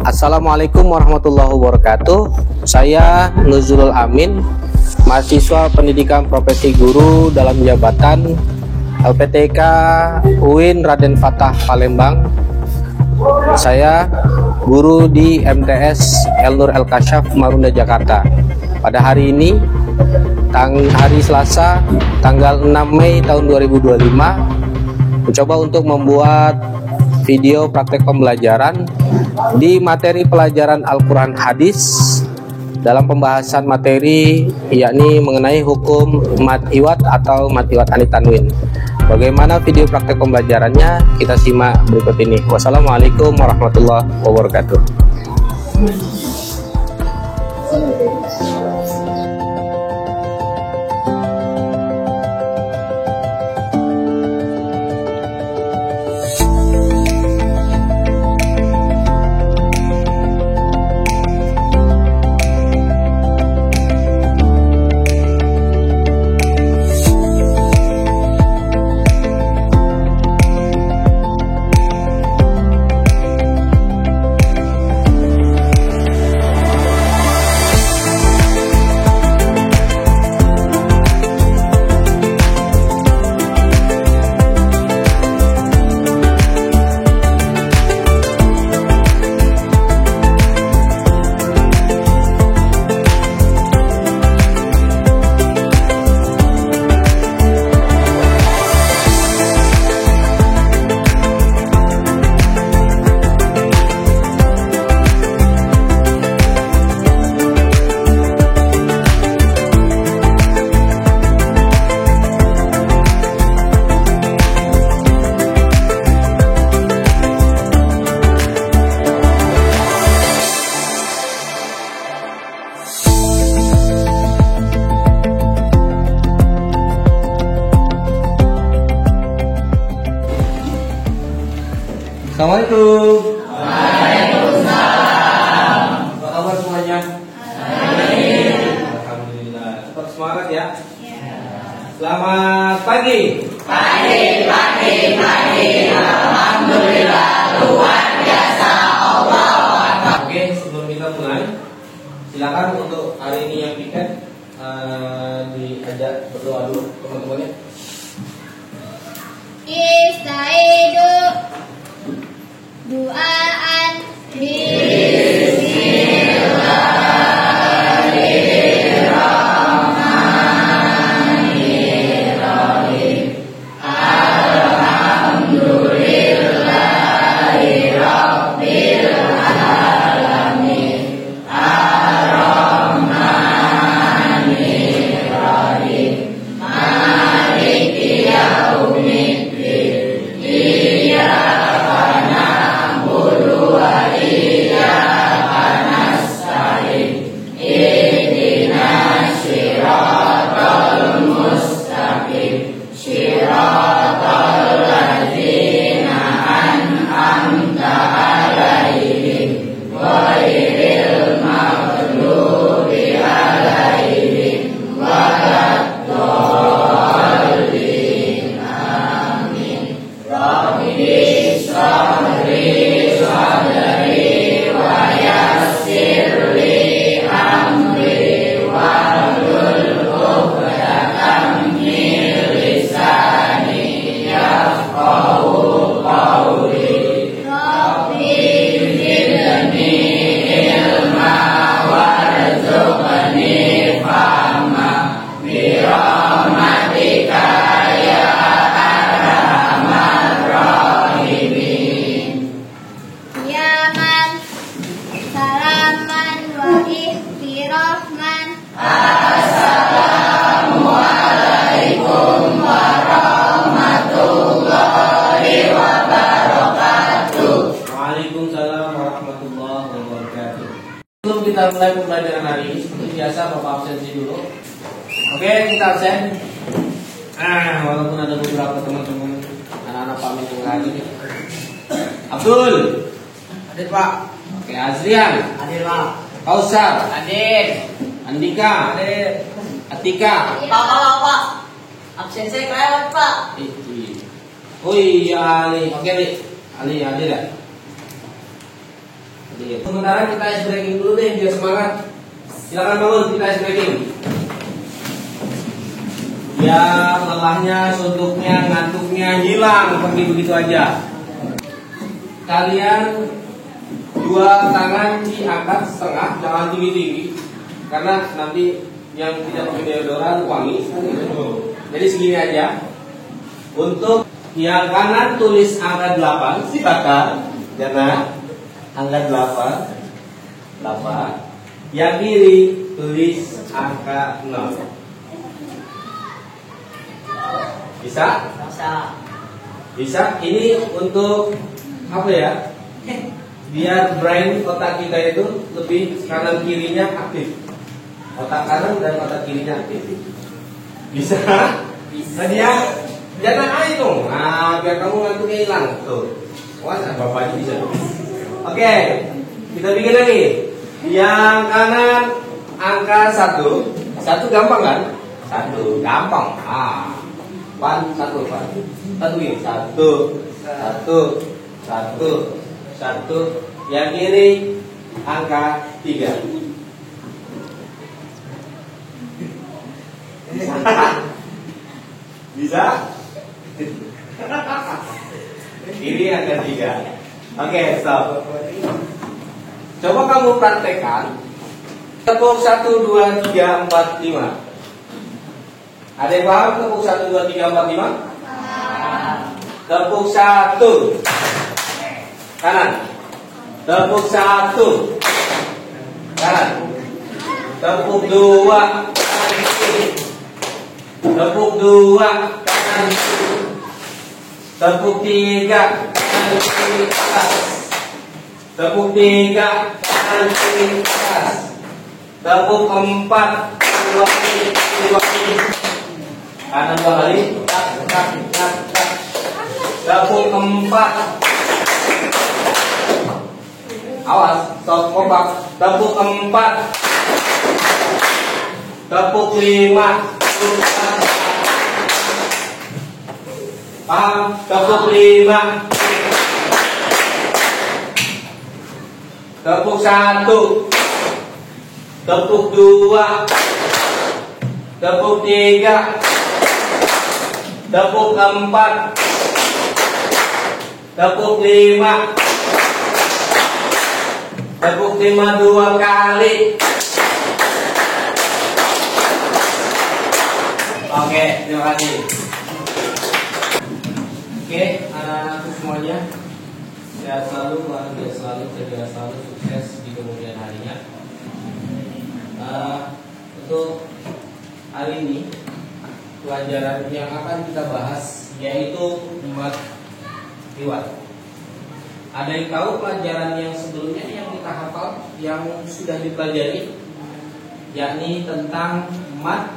Assalamualaikum warahmatullahi wabarakatuh. Saya Nuzulul Amin, mahasiswa pendidikan profesi guru dalam jabatan LPTK UIN Raden Fatah Palembang. Saya guru di MTS Elnur El Kasyaf Marunda Jakarta. Pada hari ini hari Selasa tanggal 6 Mei tahun 2025 mencoba untuk membuat video praktek pembelajaran di materi pelajaran Al-Quran Hadis dalam pembahasan materi yakni mengenai hukum mad iwad atau mad iwad anit tanwin. Bagaimana video praktek pembelajarannya? Kita simak berikut ini. Wassalamualaikum warahmatullahi wabarakatuh. Assalamualaikum. Waalaikumsalam. Apa kabar semuanya? Alhamdulillah. Tetap semangat ya. Selamat pagi. Pagi. Alhamdulillah, luar biasa. Allah. Oke, sebelum kita mulai, silakan untuk hari ini yang piket diajak berdoa dulu teman-temannya. Istaidu duaan Bismillahirrahmanirrahim. Alhamdulillahi Rabbil Alamin. Ar-Rahmanirrahim. Maliki Yaumiddin. Iyyaka na'budu wa iyyaka nasta'in. Ihdinas siratal mustaqim. Siratal ladzina an'amta 'alaihim ghairil maghdubi 'alaihim waladdallin. Amin. Rabbi shrahli sadri wa yassirli amri wahlul 'uqdatam min lisani yafqahu qawli. Rabbi zidni ilma warzuqni fahma bi rahmatika ya arhamar rahimin. Yaman salaman wa ihtirahman. Assalamualaikum warahmatullahi wabarakatuh. Waalaikumsalam warahmatullahi wabarakatuh. Sebelum kita mulai pembelajaran hari ini, seperti biasa Bapak absensi dulu. Oke, kita absen. Walaupun ada beberapa teman-teman anak-anak pamit yang lagi nih. Abdul, Hadir, Pak. oke, Azrian, Hadir, Pak. Kausar, Hadir. Andika, Hadir. Atika. Pak. Absen saya kelewat, Pak. Oh iya Ali, oke Ali, Ali hadir ya. Sementara kita ice breaking dulu deh biar semangat. Silakan bangun, kita ice breaking. Ya, lelahnya, suntuknya, ngantuknya hilang pergi begitu aja. Kalian dua tangan diangkat setengah, jangan tinggi-tinggi, karena nanti yang tidak pakai deodoran wangi. Jadi segini aja. Untuk yang kanan tulis angka 8, silakan. Jangan angka 8. Yang kiri tulis angka 0. Bisa? Bisa. Ini untuk apa ya? Biar brain otak kita itu lebih kanan kirinya aktif. Otak kanan dan otak kirinya aktif. Bisa? Bisa dia. Jangan aja dong. Nah, biar kamu ngantuknya hilang. Tuh. Wah, bapaknya bisa. Oke. Kita bikin lagi. Yang kanan angka 1. 1 gampang kan? 1 gampang. Satu ini. Satu. Yang kiri angka 3. Bisa? Kiri angka 3. Oke, stop. Coba kamu praktekkan. Tepuk 1, 2, 3, 4, 5. Ada yang paham tepuk 1, 2, 3, 4, 5? Tepuk 1 kanan. Tepuk 1 kanan. Tepuk 2 kanan kiri. Tepuk 2 kanan kiri. Tepuk 3 kanan kiri atas. Tepuk 3 kanan kiri atas. Tepuk 4 dua kali. Kanan 2 kali. Tepuk 4. Awas, stop kompak. Tepuk 4. Tepuk 5. Paham? Tepuk 5. Tepuk 1. Tepuk 2. Tepuk 3. Tepuk 4. Tepuk 5. Tepuk 5 2 kali. Oke, terima kasih. Oke, anak-anakku semuanya, sehat selalu, bahagia selalu, jaga selalu, sukses di kemudian harinya. Untuk hari ini pelajaran yang akan kita bahas yaitu mat riwayat. Ada yang tahu pelajaran yang sebelumnya yang kita hafal yang sudah dipelajari, yakni tentang mat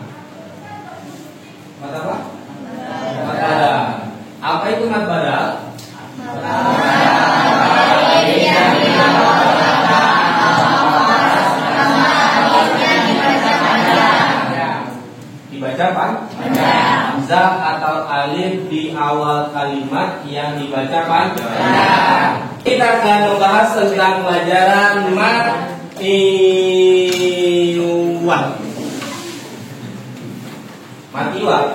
apa? Mat badal. Apa itu mat badal? Dibaca apa? Hamzah atau alif di awal kalimat yang dibaca panjang. Kita akan membahas tentang pelajaran mat iwat. Mat iwat.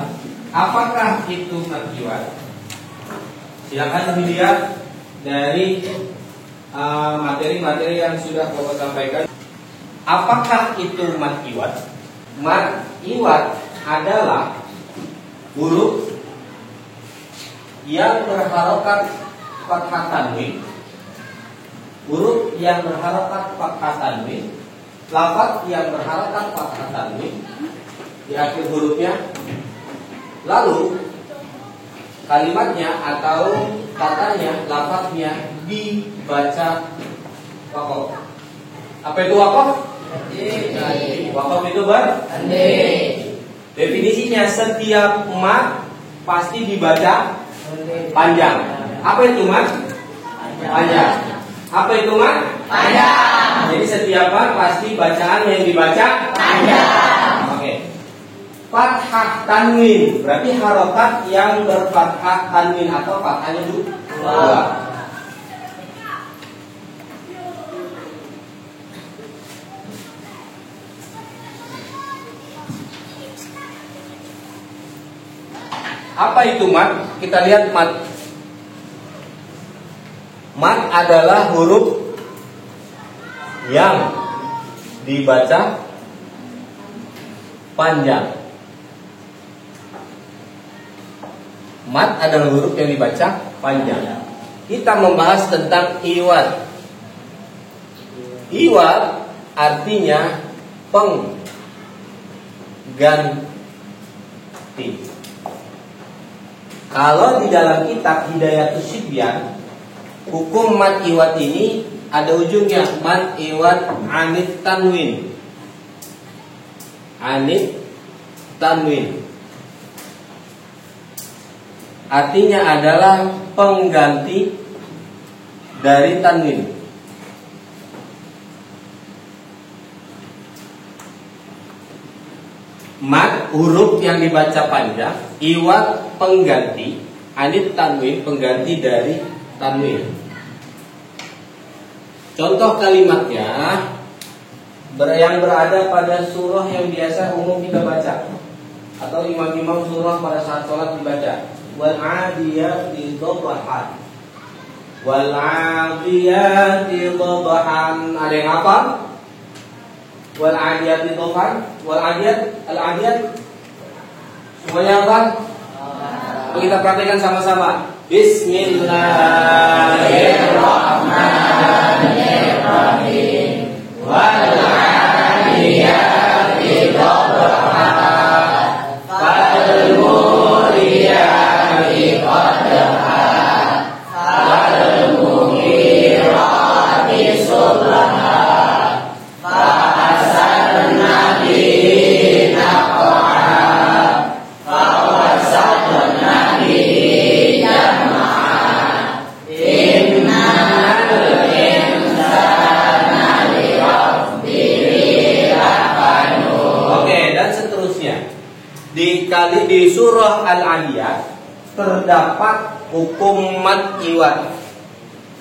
Apakah itu mat iwat? Silakan dilihat dari materi-materi yang sudah Bapak sampaikan. Apakah itu mat iwat? Mat iwat adalah huruf yang berharokat fathah tanwin, huruf yang berharokat fathah tanwin, lafaz yang berharokat fathah tanwin di akhir hurufnya, lalu kalimatnya atau katanya, lafaznya dibaca wakof. Apa itu wakof? Wakof itu definisinya setiap mat pasti dibaca panjang. Apa itu mat? Panjang. Apa itu mat? Panjang. Jadi setiap mat pasti bacaan yang dibaca panjang. Oke. Fathah tanwin berarti harokat yang berfathah tanwin atau fathahnya dua. Apa itu mat? Kita lihat mat. Mat adalah huruf yang dibaca panjang. Mat adalah huruf yang dibaca panjang. Kita membahas tentang iwad. Iwad artinya pengganti. Kalau di dalam kitab Hidayatus Sibyan, hukum mat iwad ini ada ujungnya, mat iwad anit tanwin. Anit tanwin artinya adalah pengganti dari tanwin. Mat huruf yang dibaca panjang, iwad pengganti, anit tanwin pengganti dari tanwin. Contoh kalimatnya yang berada pada surah yang biasa umum kita baca atau imam-imam surah pada saat sholat dibaca. Wal adiyati dhabhan. Wal adiyati dhabhan. Ada yang hafal? Wal adiyati dhabhan. Wal adiyat, al adiyat. Semuanya hafal? Kita perhatikan sama-sama. Bismillahirrahmanirrahim. Wal adiyati dhabhan. Fal muriyati qadha. Fal mughirati subha. Fa asarna bihi naq'a. Fa wasatna bihi jam'a. Innal insana li rabbih lakanud. Oke, dan seterusnya. Di surah Al-Adiyat terdapat hukum mat iwad.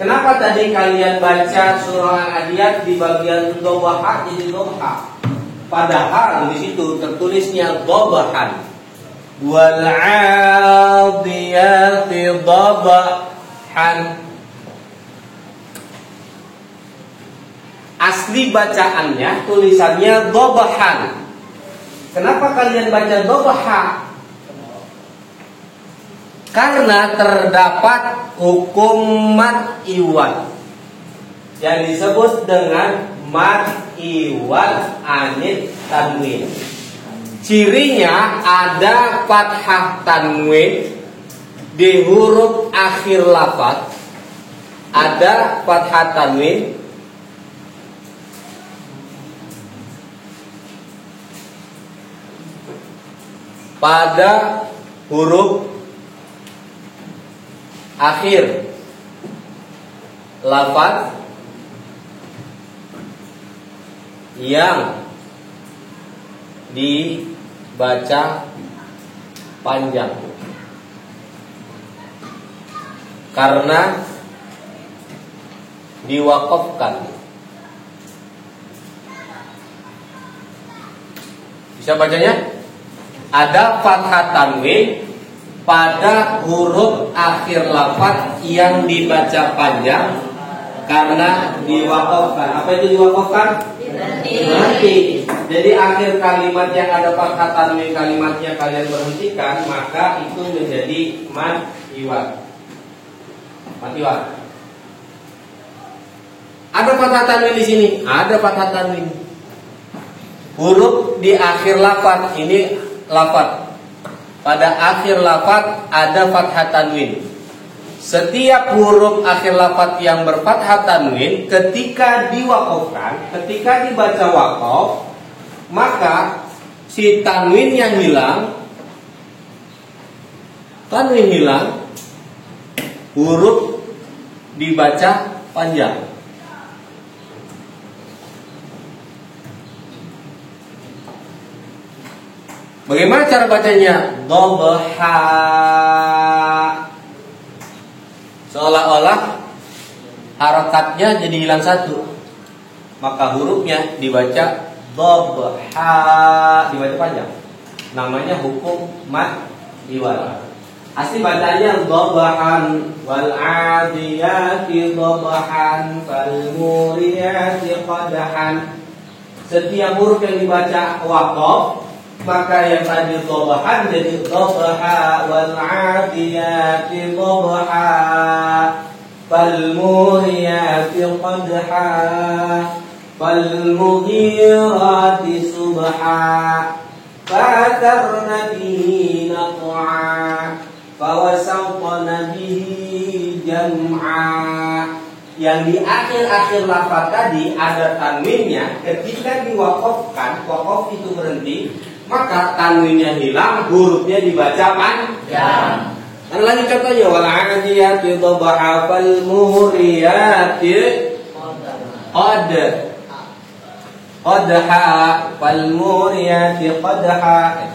Kenapa tadi kalian baca surah Al-Adiyat di bagian dhabha jadi dhabha? Padahal di situ tertulisnya dhabhan. Wal 'adiyati dhabhan. Asli bacaannya tulisannya dhabhan. Kenapa kalian baca dhabha? Karena terdapat hukum mat iwad yang disebut dengan mat iwad anit tanwin. Cirinya ada fathah tanwin di huruf akhir lafaz, ada fathah tanwin pada huruf akhir lafaz yang dibaca panjang karena diwakafkan. Bisa bacanya? Ada fathah tanwin pada huruf akhir lafaz yang dibaca panjang karena diwakafkan. Apa itu diwakafkan? Berhenti. Jadi akhir kalimat yang ada fathah tanwin kalimatnya kalian berhentikan, maka itu menjadi mat iwad. Mat iwad. Ada fathah tanwin di sini, ada fathah tanwin. Huruf di akhir lafaz ini lafaz. Pada akhir lafaz ada fathah tanwin. Setiap huruf akhir lafaz yang berfathah tanwin ketika diwakafkan, ketika dibaca wakaf, maka si tanwinnya hilang. Tanwin hilang, huruf dibaca panjang. Bagaimana cara bacanya? Dhabha. Seolah-olah harakatnya jadi hilang satu. Maka hurufnya dibaca dhabha, dibaca panjang. Namanya hukum mat iwad. Asli bacanya dhabahan wal 'adiyati dhabahan fal muriyati qadhan. Setiap huruf yang dibaca waqaf maka yang tadi dhabahan jadi dhabaha wal 'adiyati dhabaha fal muriyati qadha fal mughirati subha fatarna bihi naq'a fawasawqana bihi jam'a. Yang di akhir-akhir lafaz tadi ada tanwinnya, ketika diwakafkan, wakaf itu berhenti, maka tanwinnya hilang, hurufnya dibaca panjang. Dan lagi contohnya wal 'adiyati dhabaha fal muriyati qadha fal muriyati qadha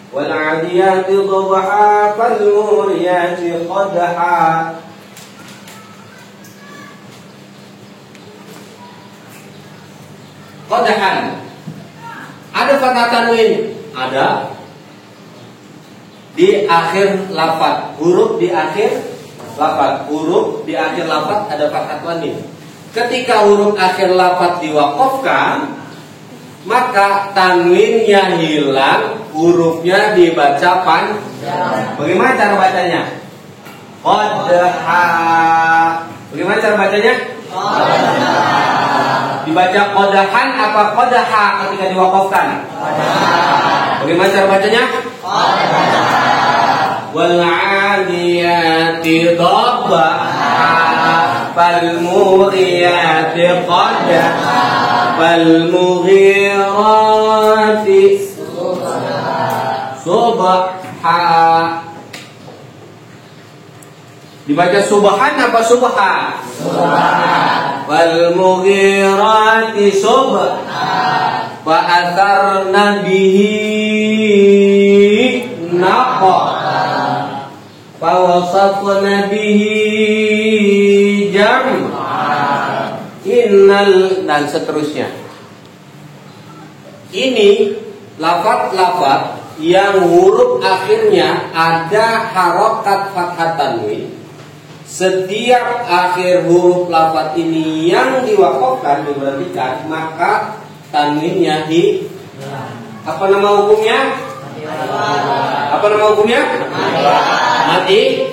wal 'adiyati dhabaha fal muriyati qadha. Qadhan. Ada fathah tanwin? Ada. Di akhir lafaz, huruf di akhir lafaz, huruf di akhir lafaz ada fathah tanwin. Ketika huruf akhir lafaz diwakafkan, maka tanwinnya hilang, hurufnya dibaca panjang. Bagaimana cara bacanya? Qadha. Bagaimana cara bacanya? Dibaca qadhan apa qadha ketika diwakafkan? Bagaimana cara bacanya? Wal 'adiyati dhabaha fal muriyati qadha fal mughirati subha. Dibaca subhan apa subha? Wal mughirati subha fa atharna bihi naq'a fa wasafna bihi jam'a innal, dan seterusnya. Ini lafaz-lafaz yang huruf akhirnya ada harokat fathah tanwin. Setiap akhir huruf lafaz ini yang diwakafkan, diberhentikan, maka tanwinnya di apa nama hukumnya? Apa nama hukumnya? Mati.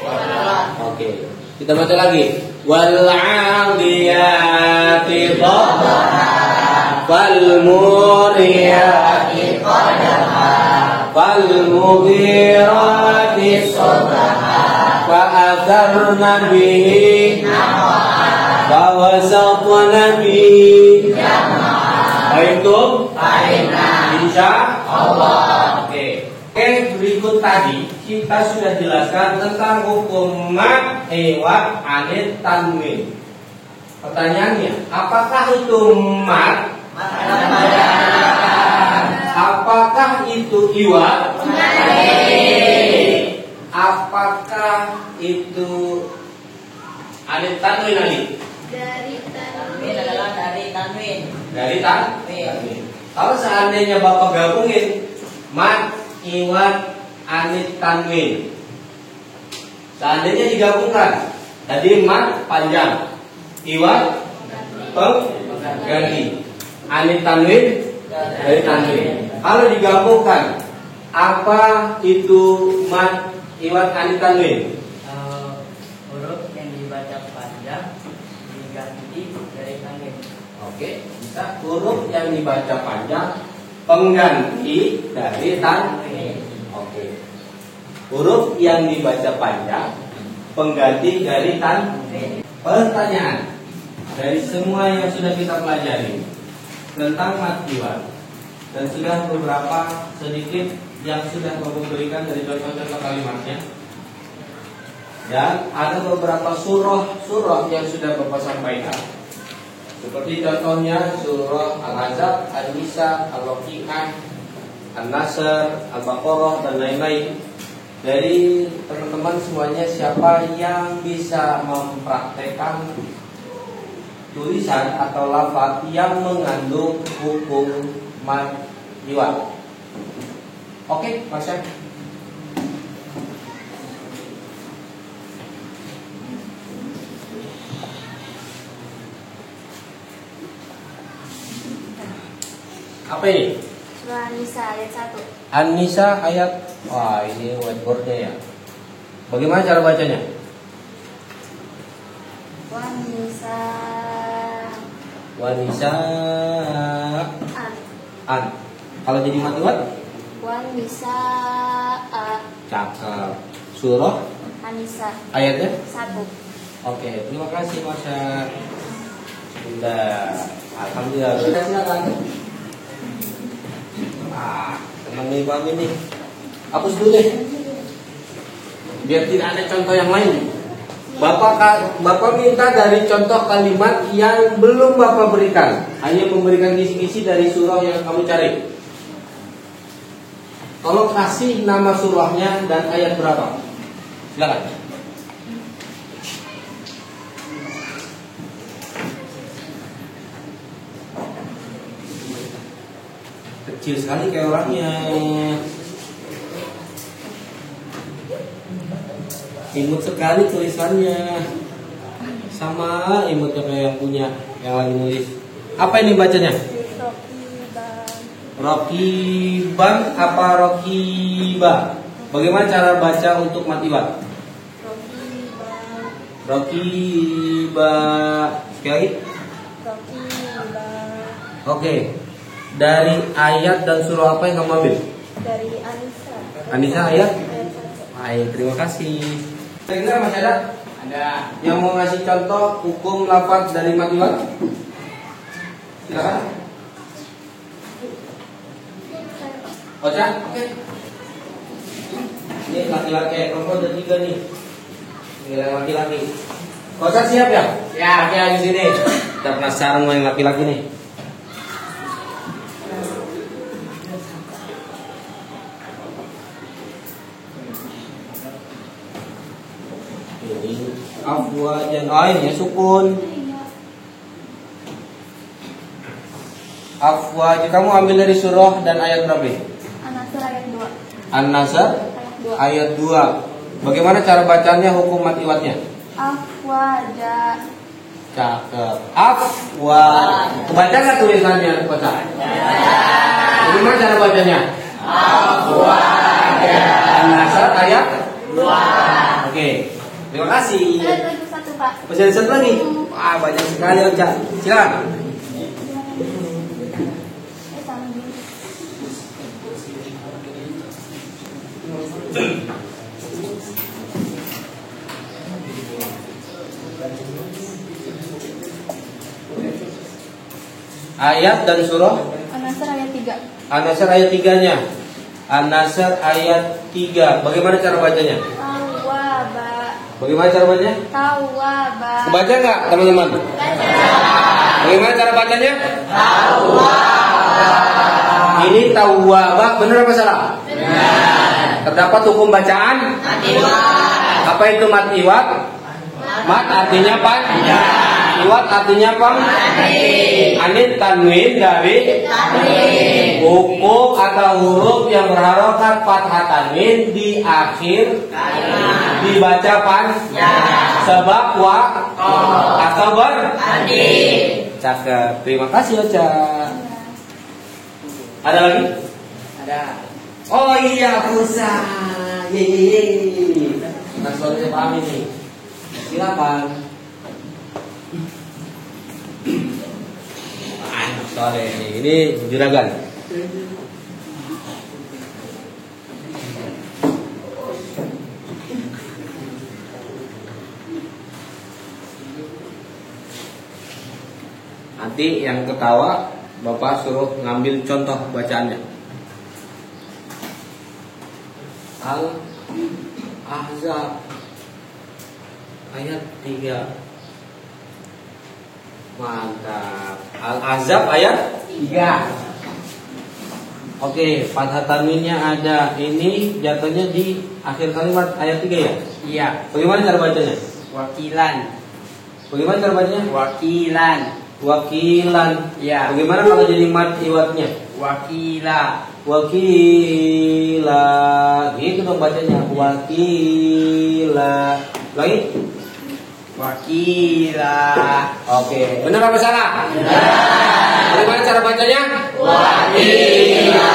Oke. Kita baca lagi. Wal 'adiyati dhabaha fal muriyati qadha fal mughirati subha fa'atharna bihi fawasatna bihi jam'a. Baik tuh? Insya Allah. Oke. Berikut tadi kita sudah jelaskan tentang hukum mad, iwad, anid, tanwin. Pertanyaannya, apakah itu mad? Apakah itu iwad? Apakah itu anid, tanwin, anid? Dari Tanwin adalah dari tanwin. Dari tanwin. Kalau seandainya Bapak gabungin mad, iwad, anid, tanwin, seandainya digabungkan, tadi mad panjang, iwad pengganti, anid, tanwin dari tanwin. Kalau digabungkan, apa itu mad, iwad, anid, tanwin? Huruf yang dibaca panjang diganti dari tanwin. Oke, bisa huruf yang dibaca panjang pengganti dari tanwin. Oke. Huruf yang dibaca panjang pengganti dari tanwin. Pertanyaan dari semua yang sudah kita pelajari tentang mad, iwad, dan sudah beberapa sedikit yang sudah Bapak berikan dari contoh-contoh kalimatnya, dan ada beberapa surah yang sudah Bapak sampaikan. Seperti contohnya surah Al-Ahzab, An-Nisa, Al-Waqi'ah, An-Nasr, Al-Baqarah, dan lain-lain. Dari teman-teman semuanya, siapa yang bisa mempraktekkan tulisan atau lafaz yang mengandung hukum mad, iwad? Oke, Mas Syekh. Apa ini? Surah An-Nisa ayat 1. An-Nisa ayat. Wah, ini whiteboardnya ya. Bagaimana cara bacanya? Wan-Nisa Wanisa an. an. Kalau jadi mati wat? Wan-Nisa Cakep. Surah An-Nisa ayatnya? 1. Oke, terima kasih Masya. Sudah. Alhamdulillah. Sudah, silakan. Tenang nih Pak Amin nih. Hapus dulu deh. Biar tidak ada contoh yang lain. Bapak minta dari contoh kalimat yang belum Bapak berikan. Hanya memberikan kisi-kisi dari surah yang kamu cari. Tolong kasih nama surahnya dan ayat berapa. Silakan. Kecil sekali kayak orangnya. Imut sekali tulisannya. Sama imutnya kayak yang punya, yang lagi nulis. Apa ini bacanya? Rokiban apa rokiba? Bagaimana cara baca untuk matibat? Rokiba. Sekali lagi. Oke. Dari ayat dan surah apa yang kamu ambil? Dari An-Nisa. An-Nisa ayat? Ayat 1. Baik, terima kasih. Kira-kira masih ada? Ada. Yang mau ngasih contoh hukum lafaz dari matibat? Silakan. Oca? Oke. Ini laki-laki, perempuan ada 3 nih. Ini laki-laki. Oca siap ya? Ya, oke di sini. Kita penasaran sama yang laki-laki nih. Ini afwajan. Oh ini ya sukun. Afwaj. Kamu ambil dari surah dan ayat berapa? An-Nasr ayat 2. An-Nasr ayat 2. Bagaimana cara bacanya hukum matiwatnya? Afwaja. Cakep. Afwa. Kebaca nggak tulisannya? Baca. Bagaimana cara bacanya? Afwaja. An-Nasr ayat 2. Oke. Terima kasih. Ayat 1, Pak. Masih ada satu lagi? Wah, banyak sekali Oca. Silakan. Ayat dan surah An-Nasr ayat 3. An-Nasr ayat 3-nya. An-Nasr ayat 3. Bagaimana cara bacanya? Tawwaba. Bagaimana cara bacanya? Tawwaba. Kebaca nggak teman-teman? Bagaimana cara bacanya? Ini tawwaba. Benar apa salah? Benar. Terdapat hukum bacaan? Matiwat. Apa itu matiwat? Mat artinya panjang. Iwat artinya apa? Anit tanwin dari hukum atau huruf yang berharokat fathah tanwin di akhir dibaca panjang. Sebab wa atau berarti. Cakep. Terima kasih Oca. Ada lagi? Ada. Oh iya pulsa. Yeay. Nah, soalnya paham ini. Silakan. Soalnya ini juragan. Nanti yang ketawa Bapak suruh ngambil contoh bacaannya. Al-Ahzab ayat 3. Mantap. Al-Ahzab ayat 3. Oke, fathah tanwinnya ada. Ini jatuhnya di akhir kalimat ayat 3 ya? Iya. Bagaimana cara bacanya? Wakilan. Bagaimana cara bacanya? Wakilan. Wakilan. Iya. Bagaimana kalau jadi mat iwatnya? Wakila. Wakila. Gitu dong bacanya. Wakila. Lagi? Wakila. Oke, benar apa salah? Bagaimana cara bacanya? Wakila.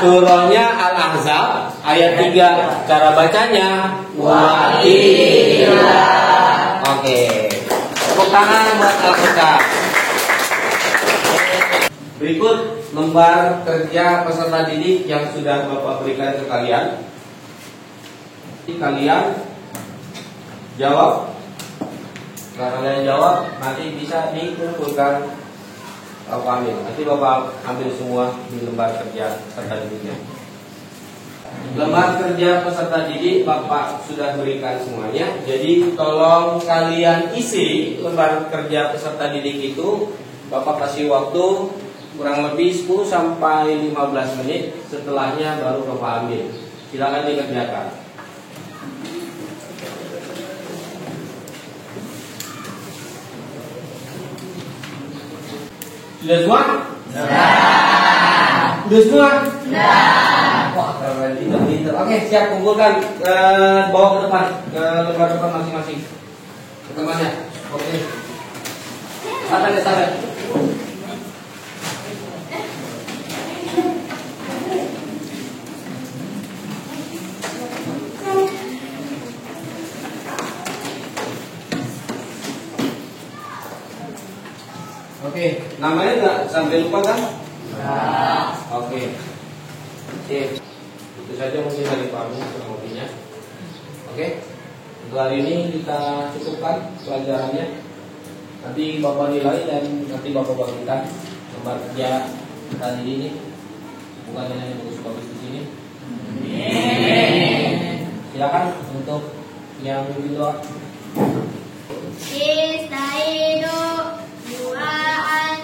Surahnya Al-Ahzab ayat 3. Cara bacanya Wakila. Oke. Tepuk tangan buat Al-Ahzab. Berikut lembar kerja peserta didik yang sudah Bapak berikan ke kalian. Kalian jawab. Setelah kalian jawab, nanti bisa dikumpulkan Bapak ambil. Nanti Bapak ambil semua di lembar kerja peserta didiknya. Lembar kerja peserta didik Bapak sudah berikan semuanya. Jadi tolong kalian isi lembar kerja peserta didik itu. Bapak kasih waktu kurang lebih 10 sampai 15 menit. Setelahnya baru Bapak ambil. Silakan dikerjakan. Sudah semua? Sudah semua? Wah, keren, pinter. Oke, siap, kumpulkan, bawa ke depan, ke lembar depan masing-masing. Ke temannya. Oke. Santai. Oke, namanya nggak sampai lupa kan? Oke. Sip. Itu saja mungkin dari kamu kurang lebihnya. Oke. Untuk hari ini kita cukupkan pelajarannya. Nanti Bapak nilai dan nanti Bapak bagikan lembar kerja tadi ini. Bukan hanya bagus-bagus di sini. Silakan untuk yang berdoa. Istainu duaan.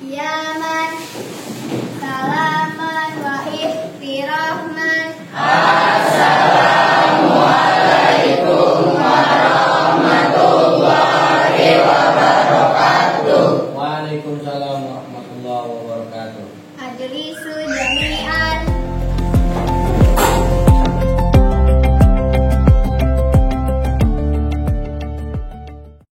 Yaman, salaman wa ihtirahman. Waalaikumsalam warahmatullahi wabarakatuh. Ajlisu jami'an.